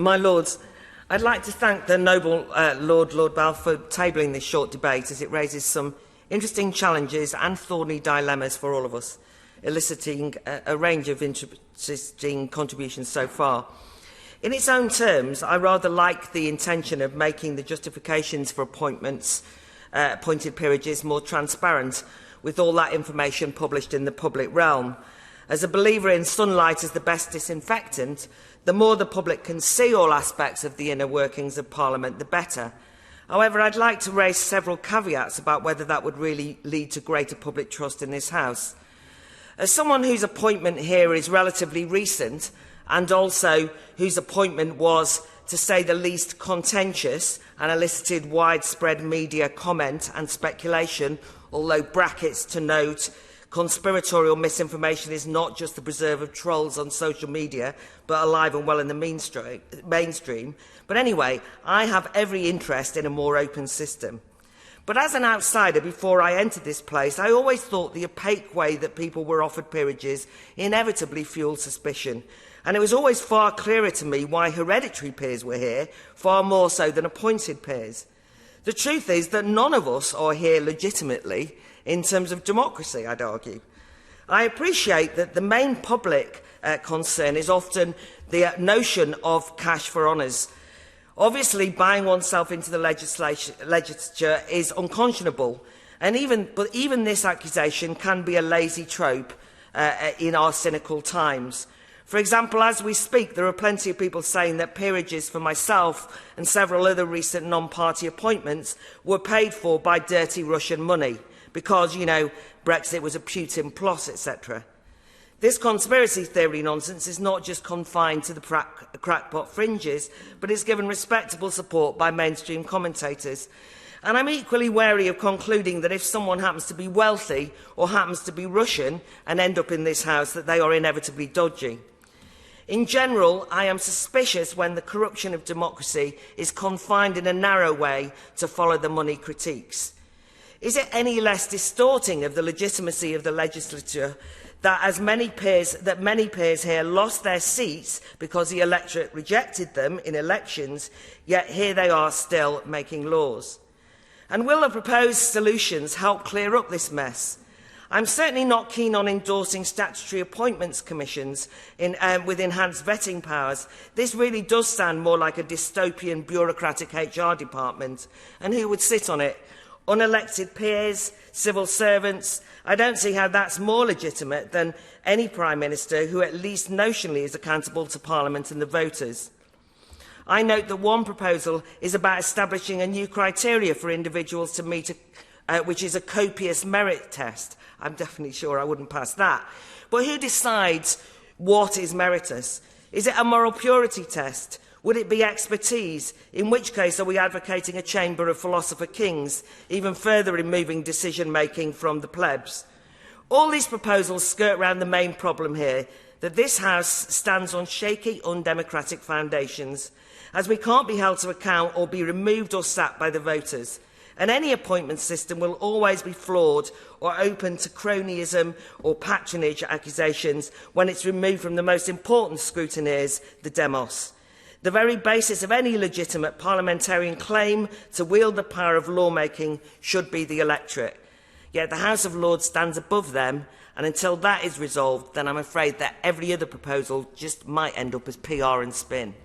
My Lords, I'd like to thank the noble Lord Bell for tabling this short debate, as it raises some interesting challenges and thorny dilemmas for all of us, eliciting a range of interesting contributions so far. In its own terms, I rather like the intention of making the justifications for appointed peerages more transparent, with all that information published in the public realm. As a believer in sunlight as the best disinfectant, the more the public can see all aspects of the inner workings of Parliament, the better. However, I'd like to raise several caveats about whether that would really lead to greater public trust in this House. As someone whose appointment here is relatively recent, and also whose appointment was, to say the least, contentious and elicited widespread media comment and speculation, although brackets to note, conspiratorial misinformation is not just the preserve of trolls on social media, but alive and well in the mainstream. But anyway, I have every interest in a more open system. But as an outsider, before I entered this place, I always thought the opaque way that people were offered peerages inevitably fuelled suspicion. And it was always far clearer to me why hereditary peers were here, far more so than appointed peers. The truth is that none of us are here legitimately in terms of democracy, I'd argue. I appreciate that the main public concern is often the notion of cash for honours. Obviously, buying oneself into the legislature is unconscionable, but even this accusation can be a lazy trope in our cynical times. For example, as we speak, there are plenty of people saying that peerages for myself and several other recent non-party appointments were paid for by dirty Russian money because, you know, Brexit was a Putin plot, etc. This conspiracy theory nonsense is not just confined to the crackpot fringes, but is given respectable support by mainstream commentators. And I'm equally wary of concluding that if someone happens to be wealthy or happens to be Russian and end up in this House, that they are inevitably dodgy. In general, I am suspicious when the corruption of democracy is confined in a narrow way to follow the money critiques. Is it any less distorting of the legitimacy of the legislature that many peers here lost their seats because the electorate rejected them in elections, yet here they are still making laws? And will the proposed solutions help clear up this mess? I'm certainly not keen on endorsing statutory appointments commissions with enhanced vetting powers. This really does sound more like a dystopian bureaucratic HR department. And who would sit on it? Unelected peers, civil servants? I don't see how that's more legitimate than any Prime Minister who at least notionally is accountable to Parliament and the voters. I note that one proposal is about establishing a new criteria for individuals to meet, which is a copious merit test. I'm definitely sure I wouldn't pass that. But who decides what is meritorious? Is it a moral purity test? Would it be expertise? In which case are we advocating a chamber of philosopher kings, even further removing decision-making from the plebs? All these proposals skirt round the main problem here, that this House stands on shaky, undemocratic foundations, as we can't be held to account or be removed or sacked by the voters. And any appointment system will always be flawed or open to cronyism or patronage accusations when it's removed from the most important scrutineers, the demos. The very basis of any legitimate parliamentarian claim to wield the power of lawmaking should be the electorate. Yet the House of Lords stands above them, and until that is resolved, then I'm afraid that every other proposal just might end up as PR and spin.